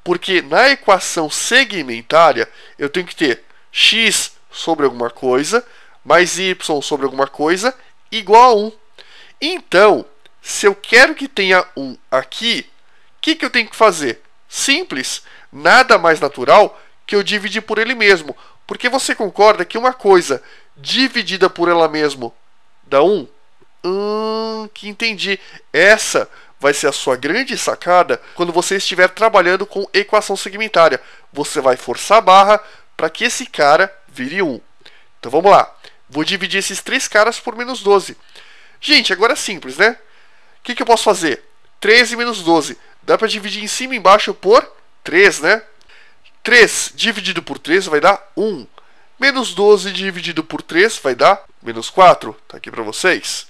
S1: Porque na equação segmentária, eu tenho que ter x sobre alguma coisa, mais y sobre alguma coisa, igual a 1. Então, se eu quero que tenha 1 aqui, o que eu tenho que fazer? Simples, nada mais natural que eu dividir por ele mesmo. Porque você concorda que uma coisa dividida por ela mesma dá 1? Que entendi. Essa vai ser a sua grande sacada quando você estiver trabalhando com equação segmentária. Você vai forçar a barra para que esse cara vire 1. Então vamos lá. Vou dividir esses 3 caras por menos 12. Gente, agora é simples, né? O que eu posso fazer? 13 menos 12. Dá para dividir em cima e embaixo por 3, né? 3 dividido por 3 vai dar 1. Menos 12 dividido por 3 vai dar menos 4. Tá aqui para vocês.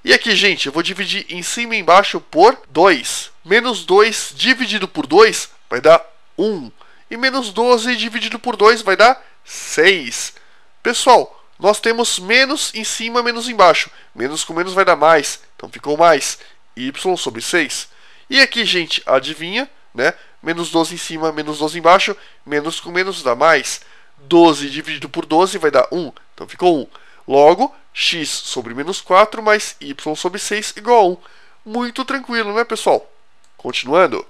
S1: E aqui, gente, eu vou dividir em cima e embaixo por 2. Menos 2 dividido por 2 vai dar 1. E menos 12 dividido por 2 vai dar 6. Pessoal, nós temos menos em cima, menos embaixo. Menos com menos vai dar mais. Então ficou mais y sobre 6. E aqui, gente, adivinha, né? Menos 12 em cima, menos 12 embaixo. Menos com menos dá mais. 12 dividido por 12 vai dar 1. Então ficou 1. Logo, x sobre menos 4 mais y sobre 6 igual a 1. Muito tranquilo, né, pessoal? Continuando.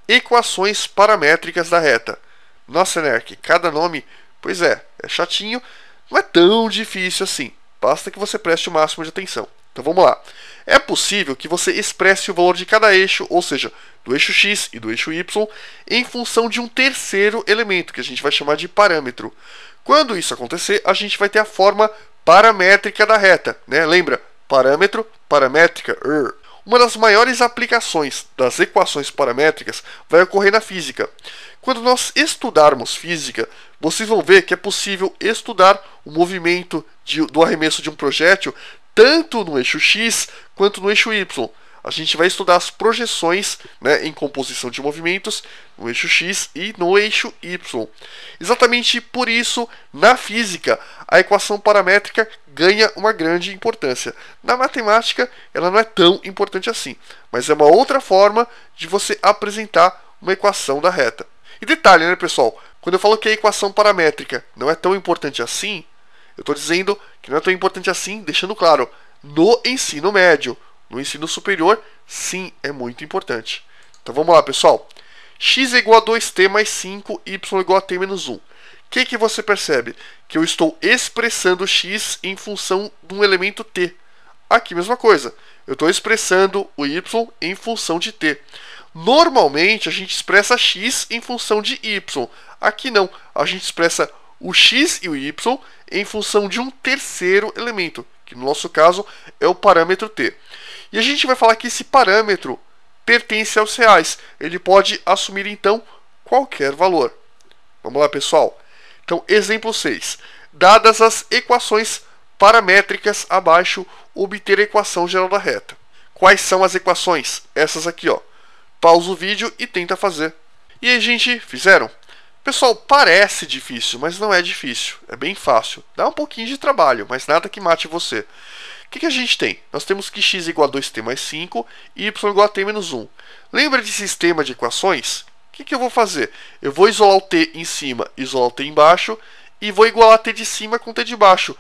S1: Equações paramétricas da reta. Nossa, né, que cada nome, pois é chatinho. Não é tão difícil assim. Basta que você preste o máximo de atenção. Então vamos lá. É possível que você expresse o valor de cada eixo, ou seja, do eixo x e do eixo y, em função de um terceiro elemento, que a gente vai chamar de parâmetro. Quando isso acontecer, a gente vai ter a forma paramétrica da reta, né? Lembra? Parâmetro, paramétrica. Uma das maiores aplicações das equações paramétricas vai ocorrer na física. Quando nós estudarmos física, vocês vão ver que é possível estudar o movimento do arremesso de um projétil tanto no eixo x quanto no eixo y. A gente vai estudar as projeções, né, em composição de movimentos no eixo x e no eixo y. Exatamente por isso, na física, a equação paramétrica ganha uma grande importância. Na matemática, ela não é tão importante assim, mas é uma outra forma de você apresentar uma equação da reta. E detalhe, né, pessoal? Quando eu falo que a equação paramétrica não é tão importante assim, eu estou dizendo que não é tão importante assim, deixando claro, no ensino médio. No ensino superior, sim, é muito importante. Então vamos lá, pessoal. X é igual a 2t mais 5, y é igual a t menos 1. O que você percebe? Que eu estou expressando x em função de um elemento t. Aqui, mesma coisa. Eu estou expressando o y em função de t. Normalmente, a gente expressa x em função de y. Aqui não. A gente expressa o x e o y em função de um terceiro elemento, que no nosso caso é o parâmetro t. E a gente vai falar que esse parâmetro pertence aos reais. Ele pode assumir, então, qualquer valor. Vamos lá, pessoal. Então, exemplo 6. Dadas as equações paramétricas abaixo, obter a equação geral da reta. Quais são as equações? Essas aqui, ó. Pausa o vídeo e tenta fazer. E aí, gente, fizeram? Pessoal, parece difícil, mas não é difícil. É bem fácil. Dá um pouquinho de trabalho, mas nada que mate você. O que a gente tem? Nós temos que x é igual a 2t mais 5 e y é igual a t menos 1. Lembra de sistema de equações? O que eu vou fazer? Eu vou isolar o t em cima, isolar o t embaixo e vou igualar t de cima com t de baixo.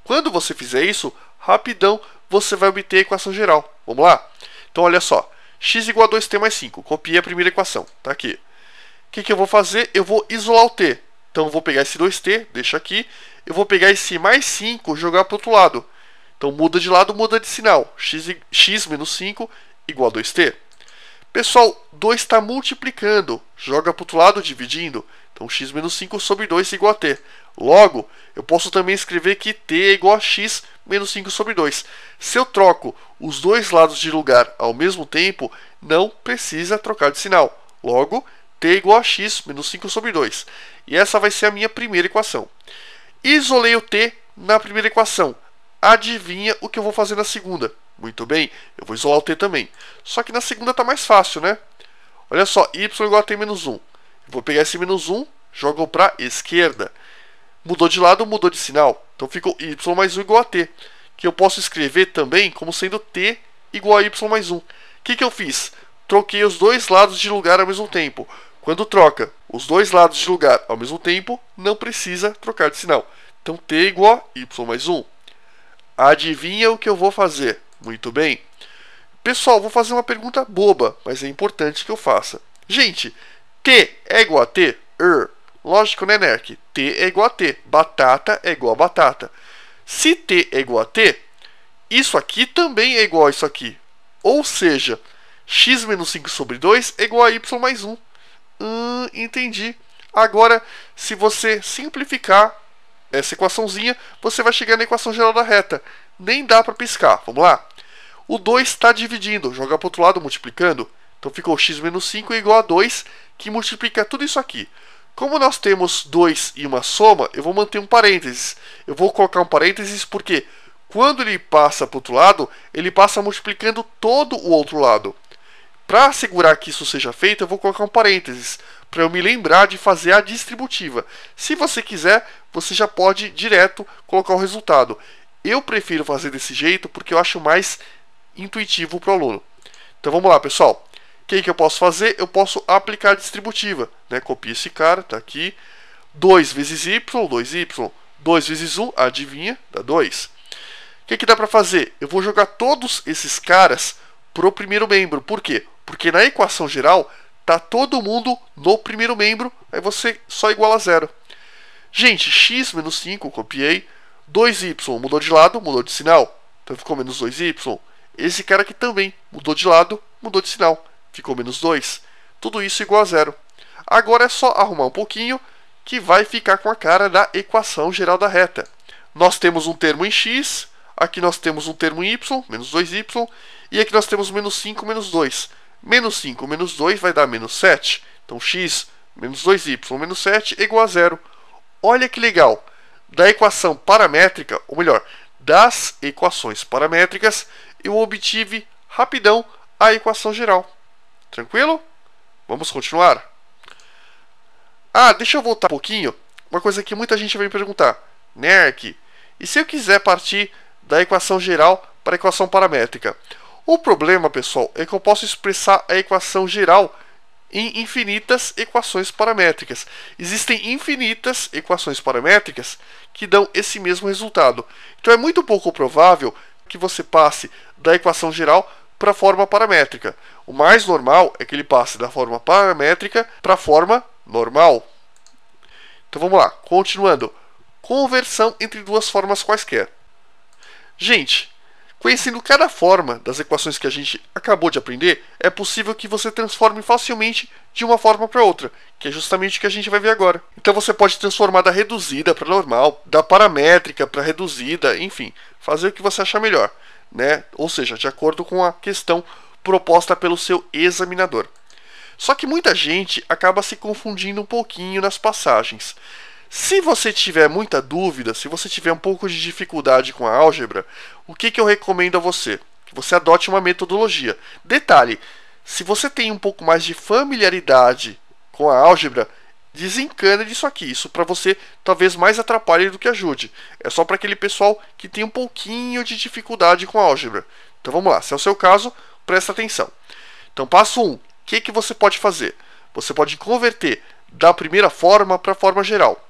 S1: Quando você fizer isso, rapidão você vai obter a equação geral. Vamos lá? Então olha só. X é igual a 2t mais 5. Copiei a primeira equação. Está aqui. O que eu vou fazer? Eu vou isolar o t. Então eu vou pegar esse 2t, deixa aqui. Eu vou pegar esse mais 5 e jogar para o outro lado. Então muda de lado, muda de sinal. X menos 5 igual a 2t. Pessoal, 2 está multiplicando. Joga para o outro lado, dividindo. Então x menos 5 sobre 2 igual a t. Logo, eu posso também escrever que t é igual a x menos 5 sobre 2. Se eu troco os dois lados de lugar ao mesmo tempo, não precisa trocar de sinal. Logo, t é igual a x menos 5 sobre 2. E essa vai ser a minha primeira equação. Isolei o t na primeira equação. Adivinha o que eu vou fazer na segunda? Muito bem, eu vou isolar o t também. Só que na segunda está mais fácil, né? Olha só, y igual a t menos 1. Eu vou pegar esse menos 1, jogo para a esquerda. Mudou de lado, mudou de sinal. Então ficou y mais 1 igual a t. Que eu posso escrever também como sendo t igual a y mais 1. O que eu fiz? Troquei os dois lados de lugar ao mesmo tempo. Quando troca os dois lados de lugar ao mesmo tempo, não precisa trocar de sinal. Então t igual a y mais 1. Adivinha o que eu vou fazer? Muito bem. Pessoal, vou fazer uma pergunta boba, mas é importante que eu faça. Gente, t é igual a t? Lógico, né, Nerk? T é igual a t. Batata é igual a batata. Se t é igual a t, isso aqui também é igual a isso aqui. Ou seja, x menos 5 sobre 2 é igual a y mais 1. Entendi. Agora, se você simplificar essa equaçãozinha, você vai chegar na equação geral da reta. Nem dá para piscar. Vamos lá? O 2 está dividindo. Jogar para o outro lado multiplicando. Então ficou x menos 5 igual a 2, que multiplica tudo isso aqui. Como nós temos 2 e uma soma, eu vou manter um parênteses. Eu vou colocar um parênteses porque quando ele passa para o outro lado, ele passa multiplicando todo o outro lado. Para assegurar que isso seja feito, eu vou colocar um parênteses, para eu me lembrar de fazer a distributiva. Se você quiser, você já pode direto colocar o resultado. Eu prefiro fazer desse jeito porque eu acho mais intuitivo para o aluno. Então vamos lá, pessoal. O que eu posso fazer? Eu posso aplicar a distributiva. Né? Copia esse cara, está aqui. 2 vezes y, 2y. 2 vezes 1, adivinha, dá 2. O que dá para fazer? Eu vou jogar todos esses caras para o primeiro membro. Por quê? Porque na equação geral, está todo mundo no primeiro membro, aí você só iguala a 0. Gente, x menos 5, copiei. 2y mudou de lado, mudou de sinal. Então ficou menos 2y. Esse cara aqui também mudou de lado, mudou de sinal. Ficou menos 2. Tudo isso igual a 0. Agora é só arrumar um pouquinho que vai ficar com a cara da equação geral da reta. Nós temos um termo em x, aqui nós temos um termo em y, menos 2y, e aqui nós temos menos 5, menos 2. Menos 5 menos 2 vai dar menos 7. Então x menos 2y menos 7 é igual a 0. Olha que legal. Da equação paramétrica, ou melhor, das equações paramétricas, eu obtive rapidão a equação geral. Tranquilo? Vamos continuar? Deixa eu voltar um pouquinho. Uma coisa que muita gente vai me perguntar. Nerk, e se eu quiser partir da equação geral para a equação paramétrica? O problema, pessoal, é que eu posso expressar a equação geral em infinitas equações paramétricas. Existem infinitas equações paramétricas que dão esse mesmo resultado. Então é muito pouco provável que você passe da equação geral para a forma paramétrica. O mais normal é que ele passe da forma paramétrica para a forma normal. Então vamos lá, continuando. Conversão entre duas formas quaisquer. Gente, conhecendo cada forma das equações que a gente acabou de aprender, é possível que você transforme facilmente de uma forma para outra, que é justamente o que a gente vai ver agora. Então você pode transformar da reduzida para normal, da paramétrica para reduzida, enfim, fazer o que você achar melhor, né? Ou seja, de acordo com a questão proposta pelo seu examinador. Só que muita gente acaba se confundindo um pouquinho nas passagens. Se você tiver muita dúvida, se você tiver um pouco de dificuldade com a álgebra, o que eu recomendo a você? Que você adote uma metodologia. Detalhe, se você tem um pouco mais de familiaridade com a álgebra, desencana disso aqui. Isso para você talvez mais atrapalhe do que ajude. É só para aquele pessoal que tem um pouquinho de dificuldade com a álgebra. Então vamos lá, se é o seu caso, presta atenção. Então passo 1, o que você pode fazer? Você pode converter da primeira forma para a forma geral.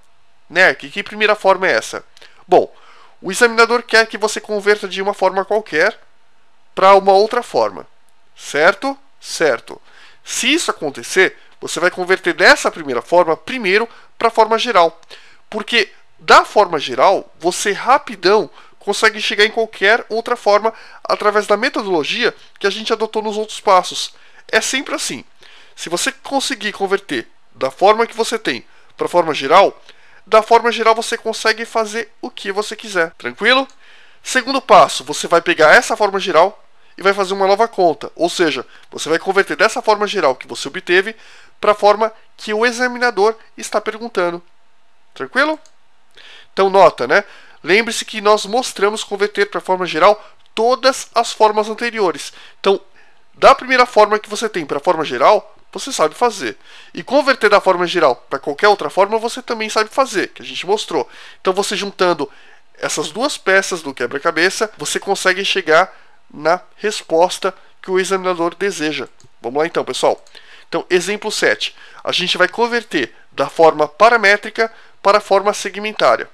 S1: Nerk, que primeira forma é essa? Bom, o examinador quer que você converta de uma forma qualquer para uma outra forma. Certo? Certo. Se isso acontecer, você vai converter dessa primeira forma primeiro para a forma geral. Porque da forma geral, você rapidão consegue chegar em qualquer outra forma através da metodologia que a gente adotou nos outros passos. É sempre assim. Se você conseguir converter da forma que você tem para a forma geral, da forma geral você consegue fazer o que você quiser. Tranquilo? Segundo passo, você vai pegar essa forma geral e vai fazer uma nova conta. Ou seja, você vai converter dessa forma geral que você obteve para a forma que o examinador está perguntando. Tranquilo? Então nota, né? Lembre-se que nós mostramos converter para a forma geral todas as formas anteriores. Então, da primeira forma que você tem para a forma geral, você sabe fazer. E converter da forma geral para qualquer outra forma, você também sabe fazer, que a gente mostrou. Então, você juntando essas duas peças do quebra-cabeça, você consegue chegar na resposta que o examinador deseja. Vamos lá então, pessoal. Então, exemplo 7. A gente vai converter da forma paramétrica para a forma segmentária.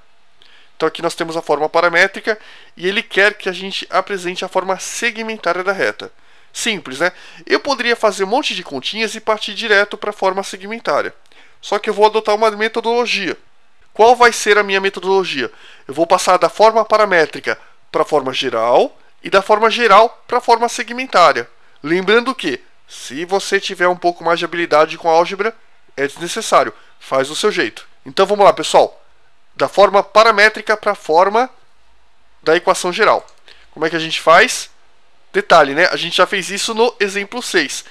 S1: Então aqui nós temos a forma paramétrica e ele quer que a gente apresente a forma segmentária da reta. Simples, né? Eu poderia fazer um monte de continhas e partir direto para a forma segmentária. Só que eu vou adotar uma metodologia. Qual vai ser a minha metodologia? Eu vou passar da forma paramétrica para a forma geral e da forma geral para a forma segmentária. Lembrando que, se você tiver um pouco mais de habilidade com a álgebra, é desnecessário. Faz do seu jeito. Então vamos lá, pessoal. Da forma paramétrica para a forma da equação geral. Como é que a gente faz? Detalhe, né? A gente já fez isso no exemplo 6.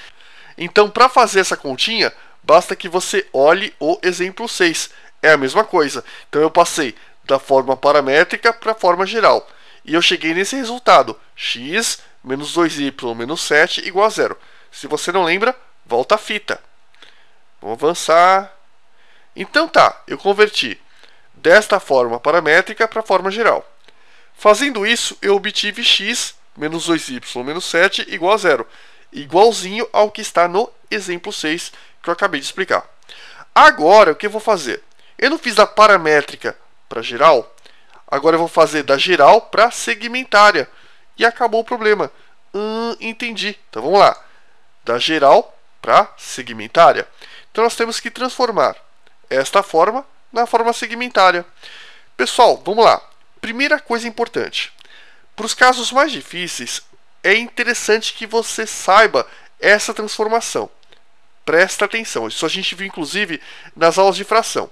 S1: Então, para fazer essa continha, basta que você olhe o exemplo 6. É a mesma coisa. Então, eu passei da forma paramétrica para a forma geral. E eu cheguei nesse resultado. X menos 2y menos 7 igual a 0. Se você não lembra, volta a fita. Vamos avançar. Então tá, eu converti desta forma paramétrica para a forma geral. Fazendo isso, eu obtive x menos 2y menos 7 igual a 0. Igualzinho ao que está no exemplo 6 que eu acabei de explicar. Agora, o que eu vou fazer? Eu não fiz da paramétrica para geral. Agora eu vou fazer da geral para segmentária. E acabou o problema. Entendi. Então vamos lá. Da geral para segmentária. Então nós temos que transformar esta forma na forma segmentária. Pessoal, vamos lá. Primeira coisa importante. Para os casos mais difíceis, é interessante que você saiba essa transformação. Presta atenção. Isso a gente viu inclusive nas aulas de fração.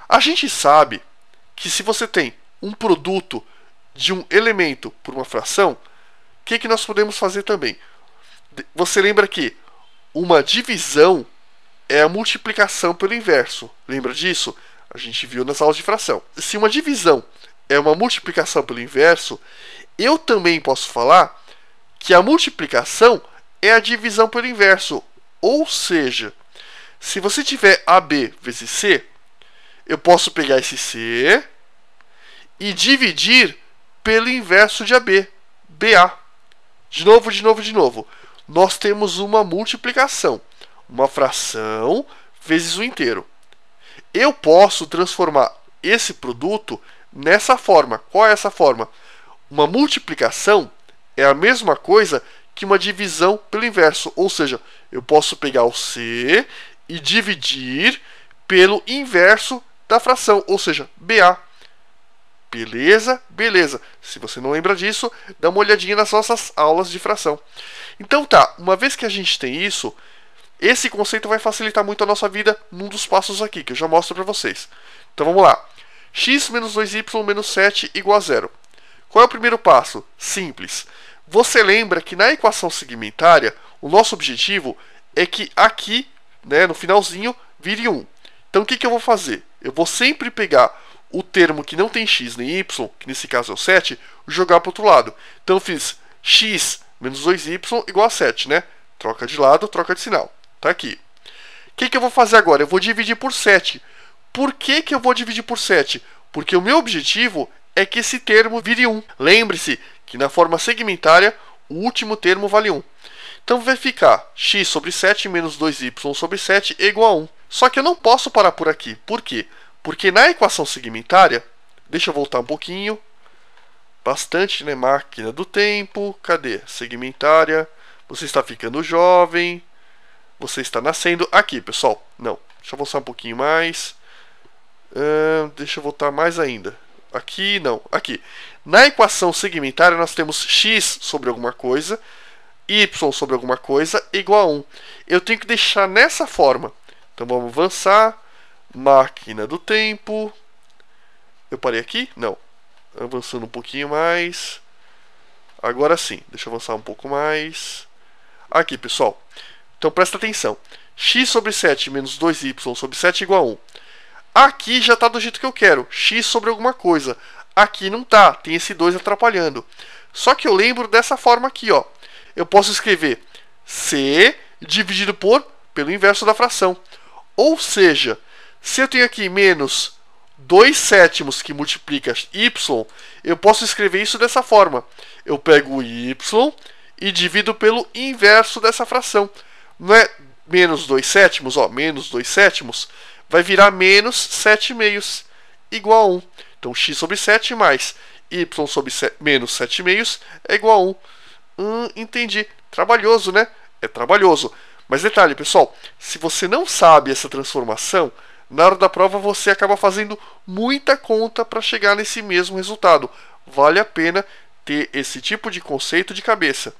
S1: A gente sabe que se você tem um produto de um elemento por uma fração, o que nós podemos fazer também? Você lembra que uma divisão é a multiplicação pelo inverso. Lembra disso? A gente viu nas aulas de fração. Se uma divisão é uma multiplicação pelo inverso, eu também posso falar que a multiplicação é a divisão pelo inverso. Ou seja, se você tiver AB vezes C, eu posso pegar esse C e dividir pelo inverso de AB, BA. De novo. Nós temos uma multiplicação. Uma fração vezes o inteiro. Eu posso transformar esse produto nessa forma. Qual é essa forma? Uma multiplicação é a mesma coisa que uma divisão pelo inverso. Ou seja, eu posso pegar o C e dividir pelo inverso da fração. Ou seja, BA. Beleza? Beleza. Se você não lembra disso, dá uma olhadinha nas nossas aulas de fração. Então tá, uma vez que a gente tem isso, esse conceito vai facilitar muito a nossa vida num dos passos aqui, que eu já mostro para vocês. Então vamos lá. X menos 2y menos 7 igual a 0. Qual é o primeiro passo? Simples. Você lembra que na equação segmentária, o nosso objetivo é que aqui, né, no finalzinho, vire 1. Então o que eu vou fazer? Eu vou sempre pegar o termo que não tem x nem y, que nesse caso é o 7, jogar para o outro lado. Então eu fiz x menos 2y igual a 7, né? Troca de lado, troca de sinal. Tá aqui. O que eu vou fazer agora? Eu vou dividir por 7. Por que eu vou dividir por 7? Porque o meu objetivo é que esse termo vire 1. Lembre-se que na forma segmentária, o último termo vale 1. Então vai ficar x sobre 7 menos 2y sobre 7 é igual a 1. Só que eu não posso parar por aqui. Por quê? Porque na equação segmentária, deixa eu voltar um pouquinho. Bastante, né? Máquina do tempo. Cadê? Segmentária. Você está ficando jovem. Você está nascendo. Aqui, pessoal. Não. Deixa eu avançar um pouquinho mais. Deixa eu voltar mais ainda. Aqui, não. Aqui. Na equação segmentária, nós temos x sobre alguma coisa, y sobre alguma coisa, igual a 1. Eu tenho que deixar nessa forma. Então, vamos avançar. Máquina do tempo. Eu parei aqui? Não. Avançando um pouquinho mais. Agora sim. Deixa eu avançar um pouco mais. Aqui, pessoal. Então, presta atenção. X sobre 7 menos 2y sobre 7 igual a 1. Aqui já está do jeito que eu quero. X sobre alguma coisa. Aqui não está. Tem esse 2 atrapalhando. Só que eu lembro dessa forma aqui, ó. Eu posso escrever C dividido pelo inverso da fração. Ou seja, se eu tenho aqui menos 2 sétimos que multiplica y, eu posso escrever isso dessa forma. Eu pego o y e divido pelo inverso dessa fração. Não é menos 2 sétimos, ó, menos 2 sétimos, vai virar menos 7 meios, igual a 1. Então x sobre 7 mais y sobre menos 7,5 é igual a 1. Entendi. Trabalhoso, né? É trabalhoso. Mas detalhe, pessoal, se você não sabe essa transformação, na hora da prova você acaba fazendo muita conta para chegar nesse mesmo resultado. Vale a pena ter esse tipo de conceito de cabeça.